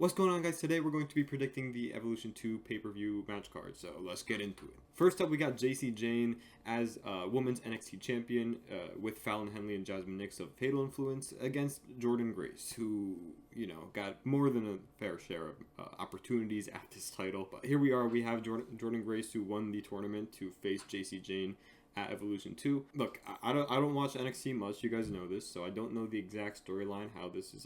What's going on, guys? Today we're going to be predicting the Evolution 2 pay-per-view match card, so let's get into it. First up, we got Jacy Jayne as Women's NXT Champion with Fallon Henley and Jasmine Nix of Fatal Influence against Jordynne Grace, who, got more than a fair share of opportunities at this title. But here we are, we have Jordynne Grace, who won the tournament, to face Jacy Jayne at Evolution 2. Look, I don't watch NXT much, you guys know this, so I don't know the exact storyline, how this is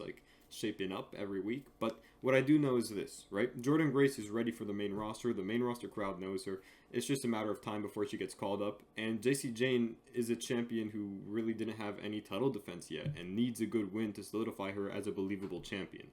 shaping up every week, but what I do know is this, right? Jordynne Grace is ready for the main roster. The main roster crowd knows her. It's just a matter of time before she gets called up. And Jacy Jayne is a champion who really didn't have any title defense yet and needs a good win to solidify her as a believable champion.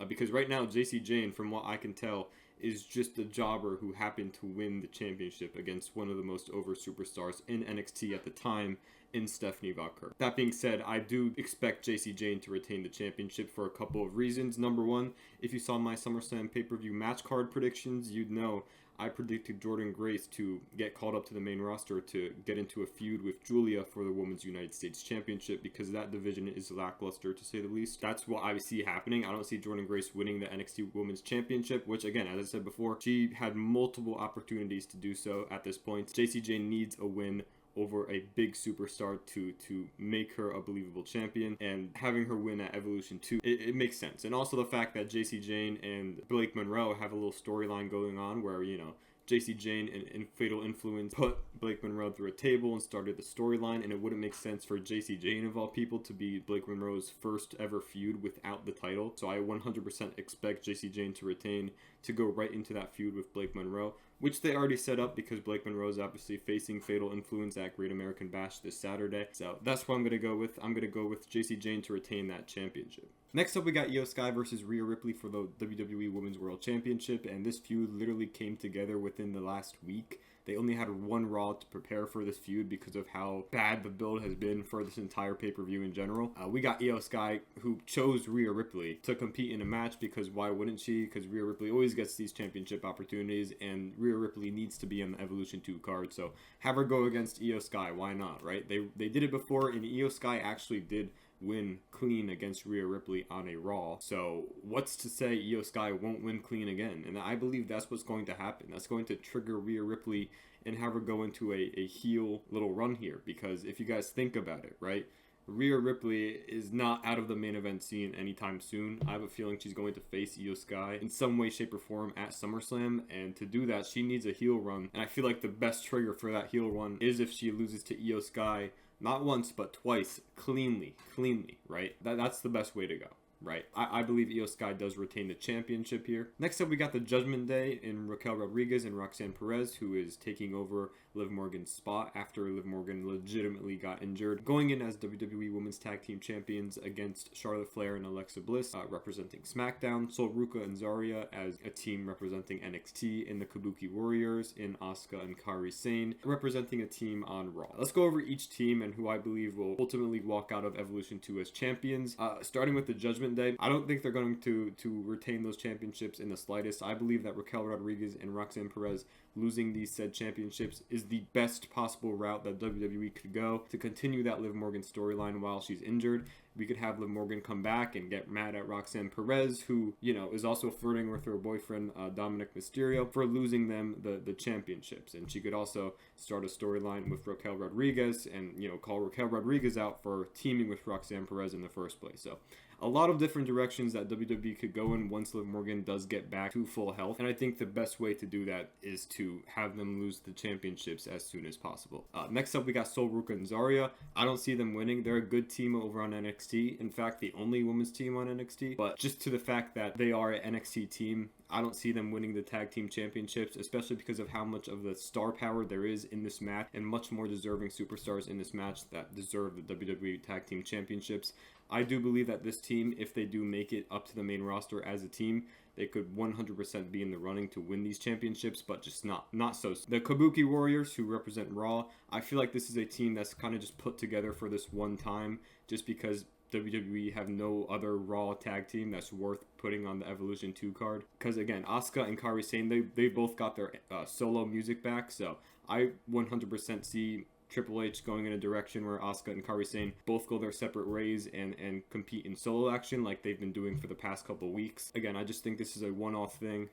Because right now, Jacy Jayne, from what I can tell, is just a jobber who happened to win the championship against one of the most over superstars in NXT at the time, in Stephanie Vaquer. That being said, I do expect Jacy Jayne to retain the championship for a couple of reasons. Number one, if you saw my SummerSlam pay-per-view match card predictions, you'd know I predicted Jordynne Grace to get called up to the main roster to get into a feud with Julia for the Women's United States Championship, because that division is lackluster, to say the least. That's what I see happening. I don't see Jordynne Grace winning the NXT Women's Championship, which, again, as I said before, she had multiple opportunities to do so at this point. Jacy Jayne needs a win over a big superstar to make her a believable champion, and having her win at Evolution 2, it makes sense. And also the fact that Jacy Jayne and Blake Monroe have a little storyline going on where, Jacy Jayne and Fatal Influence put Blake Monroe through a table and started the storyline, and it wouldn't make sense for Jacy Jayne, of all people, to be Blake Monroe's first ever feud without the title. So I 100% expect Jacy Jayne to retain, to go right into that feud with Blake Monroe, which they already set up because Blake Monroe is obviously facing Fatal Influence at Great American Bash this Saturday. So that's what I'm going to go with. I'm going to go with Jacy Jayne to retain that championship. Next up, we got Io Sky versus Rhea Ripley for the WWE Women's World Championship, and this feud literally came together within the last week. They only had one Raw to prepare for this feud because of how bad the build has been for this entire pay-per-view in general. We got Io Sky, who chose Rhea Ripley to compete in a match, because why wouldn't she? Because Rhea Ripley always gets these championship opportunities, and Rhea Ripley needs to be on the Evolution 2 card, so have her go against Io Sky. Why not, right? They did it before, and Io Sky actually did win clean against Rhea Ripley on a Raw. So what's to say Io Sky won't win clean again? And I believe that's what's going to happen. That's going to trigger Rhea Ripley and have her go into a heel little run here. Because if you guys think about it, right? Rhea Ripley is not out of the main event scene anytime soon. I have a feeling she's going to face Io Sky in some way, shape, or form at SummerSlam, and to do that, she needs a heel run. And I feel like the best trigger for that heel run is if she loses to Io Sky, not once, but twice, cleanly, right? That's the best way to go, right? I believe Io Sky does retain the championship here. Next up, we got the Judgment Day in Raquel Rodriguez and Roxanne Perez, who is taking over Liv Morgan's spot after Liv Morgan legitimately got injured, going in as WWE Women's Tag Team Champions against Charlotte Flair and Alexa Bliss, representing SmackDown, Sol Ruca and Zarya as a team representing NXT, in the Kabuki Warriors, in Asuka and Kairi Sane, representing a team on Raw. Let's go over each team and who I believe will ultimately walk out of Evolution 2 as champions. Starting with the Judgment Day, I don't think they're going to retain those championships in the slightest. I believe that Raquel Rodriguez and Roxanne Perez losing these said championships is the best possible route that WWE could go to continue that Liv Morgan storyline while she's injured. We could have Liv Morgan come back and get mad at Roxanne Perez, who, is also flirting with her boyfriend, Dominic Mysterio, for losing them the championships. And she could also start a storyline with Raquel Rodriguez and, call Raquel Rodriguez out for teaming with Roxanne Perez in the first place. So a lot of different directions that WWE could go in once Liv Morgan does get back to full health. And I think the best way to do that is to have them lose the championships as soon as possible. Next up, we got Sol Ruca and Zarya. I don't see them winning. They're a good team over on NXT. In fact, the only women's team on NXT. But just to the fact that they are an NXT team, I don't see them winning the tag team championships, especially because of how much of the star power there is in this match, and much more deserving superstars in this match that deserve the WWE tag team championships. I do believe that this team, if they do make it up to the main roster as a team, they could 100% be in the running to win these championships, but just not so. The Kabuki Warriors, who represent Raw, I feel like this is a team that's kind of just put together for this one time, just because WWE have no other Raw tag team that's worth putting on the Evolution 2 card. Because again, Asuka and Kairi Sane, they both got their solo music back, so I 100% see Triple H going in a direction where Asuka and Kairi Sane both go their separate ways and compete in solo action like they've been doing for the past couple weeks. Again, I just think this is a one-off thing.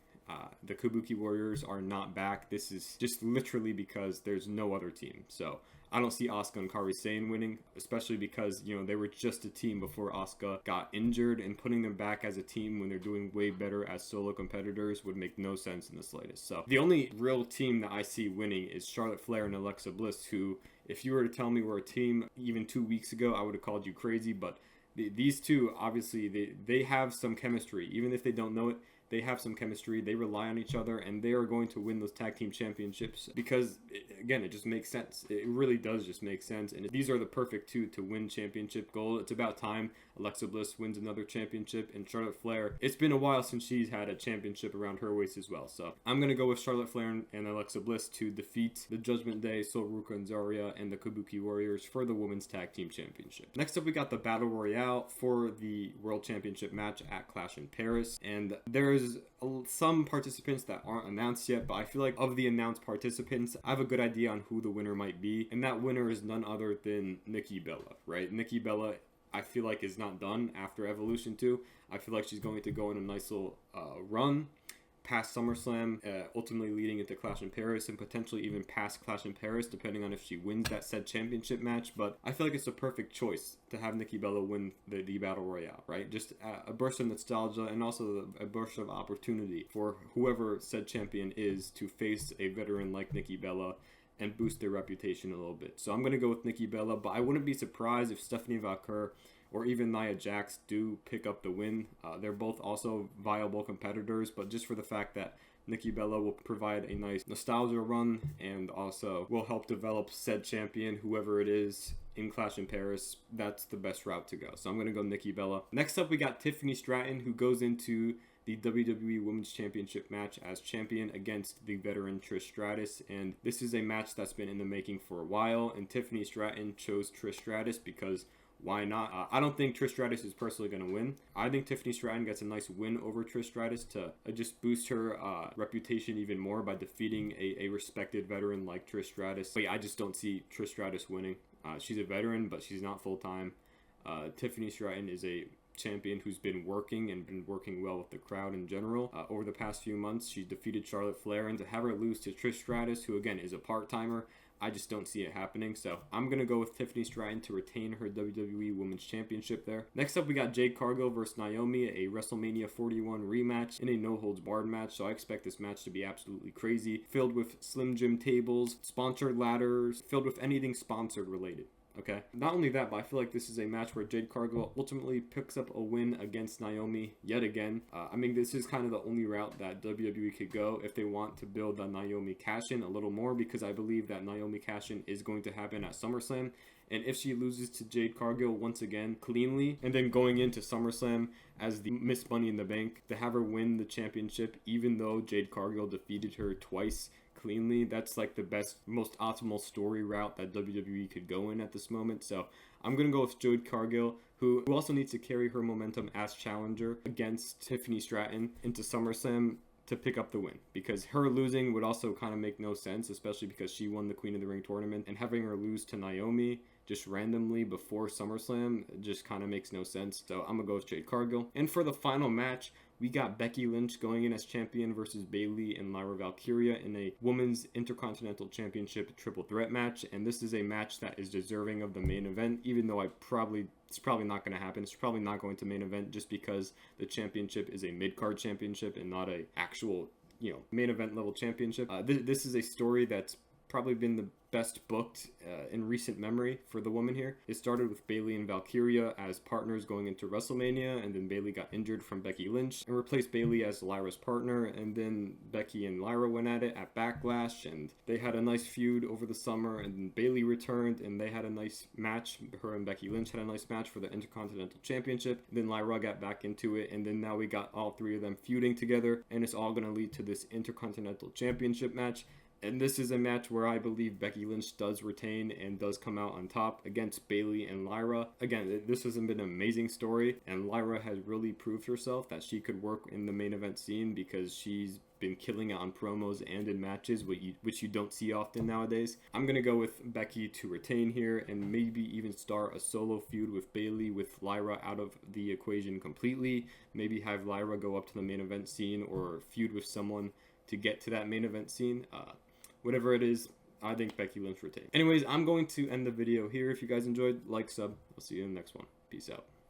The Kabuki Warriors are not back. This is just literally because there's no other team. So I don't see Asuka and Kairi Sane winning, especially because, you know, they were just a team before Asuka got injured, and putting them back as a team when they're doing way better as solo competitors would make no sense in the slightest. So the only real team that I see winning is Charlotte Flair and Alexa Bliss, who, if you were to tell me were a team even 2 weeks ago, I would have called you crazy. But these two, obviously, they have some chemistry. Even if they don't know it, they have some chemistry. They rely on each other, and they are going to win those tag team championships because, again, it just makes sense. It really does just make sense, and these are the perfect two to win championship gold. It's about time Alexa Bliss wins another championship, and Charlotte Flair, it's been a while since she's had a championship around her waist as well. So I'm going to go with Charlotte Flair and Alexa Bliss to defeat the Judgment Day, Sol Ruca and Zarya, and the Kabuki Warriors for the Women's Tag Team Championship. Next up, we got the Battle Royale for the World Championship match at Clash in Paris, and there's some participants that aren't announced yet, but I feel like of the announced participants, I have a good idea on who the winner might be, and that winner is none other than Nikki Bella, right? Nikki Bella, I feel like, is not done after Evolution 2. I feel like she's going to go on a nice little run past SummerSlam, ultimately leading into Clash in Paris, and potentially even past Clash in Paris, depending on if she wins that said championship match. But I feel like it's a perfect choice to have Nikki Bella win the Battle Royale, right? Just a burst of nostalgia, and also a burst of opportunity for whoever said champion is to face a veteran like Nikki Bella and boost their reputation a little bit. So I'm going to go with Nikki Bella, but I wouldn't be surprised if Stephanie Valkyr or even Nia Jax do pick up the win. They're both also viable competitors, but just for the fact that Nikki Bella will provide a nice nostalgia run and also will help develop said champion, whoever it is, in Clash in Paris, that's the best route to go. So I'm going to go Nikki Bella. Next up, we got Tiffany Stratton, who goes into the WWE Women's Championship match as champion against the veteran Trish Stratus, and this is a match that's been in the making for a while, and Tiffany Stratton chose Trish Stratus because why not? I don't think Trish Stratus is personally going to win. I think Tiffany Stratton gets a nice win over Trish Stratus to just boost her reputation even more by defeating a respected veteran like Trish Stratus. But yeah, I just don't see Trish Stratus winning. She's a veteran, but she's not full-time. Tiffany Stratton is a champion who's been working and been working well with the crowd in general. Over the past few months, she's defeated Charlotte Flair, and to have her lose to Trish Stratus, who again is a part-timer, I just don't see it happening. So I'm going to go with Tiffany Stratton to retain her WWE Women's Championship there. Next up, we got Jade Cargill versus Naomi, a WrestleMania 41 rematch in a no-holds-barred match. So I expect this match to be absolutely crazy, filled with Slim Jim tables, sponsored ladders, filled with anything sponsored related. Okay. Not only that, but I feel like this is a match where Jade Cargill ultimately picks up a win against Naomi yet again. I mean, this is kind of the only route that WWE could go if they want to build the Naomi cash-in a little more, because I believe that Naomi cash-in is going to happen at SummerSlam. And if she loses to Jade Cargill once again cleanly, and then going into SummerSlam as the Miss Money in the Bank, to have her win the championship, even though Jade Cargill defeated her twice cleanly, that's like the best, most optimal story route that WWE could go in at this moment. So I'm going to go with Jade Cargill, who also needs to carry her momentum as challenger against Tiffany Stratton into SummerSlam to pick up the win, because her losing would also kind of make no sense, especially because she won the Queen of the Ring tournament, and having her lose to Naomi just randomly before SummerSlam just kind of makes no sense. So I'm gonna go with Jade Cargill. And for the final match, we got Becky Lynch going in as champion versus Bayley and Lyra Valkyria in a Women's Intercontinental Championship triple threat match. And this is a match that is deserving of the main event, even though it's probably not going to happen. It's probably not going to main event just because the championship is a mid-card championship and not a actual, main event level championship. This is a story that's probably been the best booked in recent memory for the woman here. It started with Bayley and Valkyria as partners going into WrestleMania, and then Bayley got injured from Becky Lynch and replaced Bayley as Lyra's partner, and then Becky and Lyra went at it at Backlash, and they had a nice feud over the summer, and then Bayley returned and they had a nice match. Her and Becky Lynch had a nice match for the Intercontinental Championship. Then Lyra got back into it, and then now we got all three of them feuding together, and it's all going to lead to this Intercontinental Championship match. And this is a match where I believe Becky Lynch does retain and does come out on top against Bayley and Lyra. Again, this has been an amazing story, and Lyra has really proved herself that she could work in the main event scene because she's been killing it on promos and in matches, which you don't see often nowadays. I'm going to go with Becky to retain here and maybe even start a solo feud with Bayley with Lyra out of the equation completely. Maybe have Lyra go up to the main event scene or feud with someone to get to that main event scene. Whatever it is, I think Becky Lynch retains. Anyways, I'm going to end the video here. If you guys enjoyed, like, sub. I'll see you in the next one. Peace out.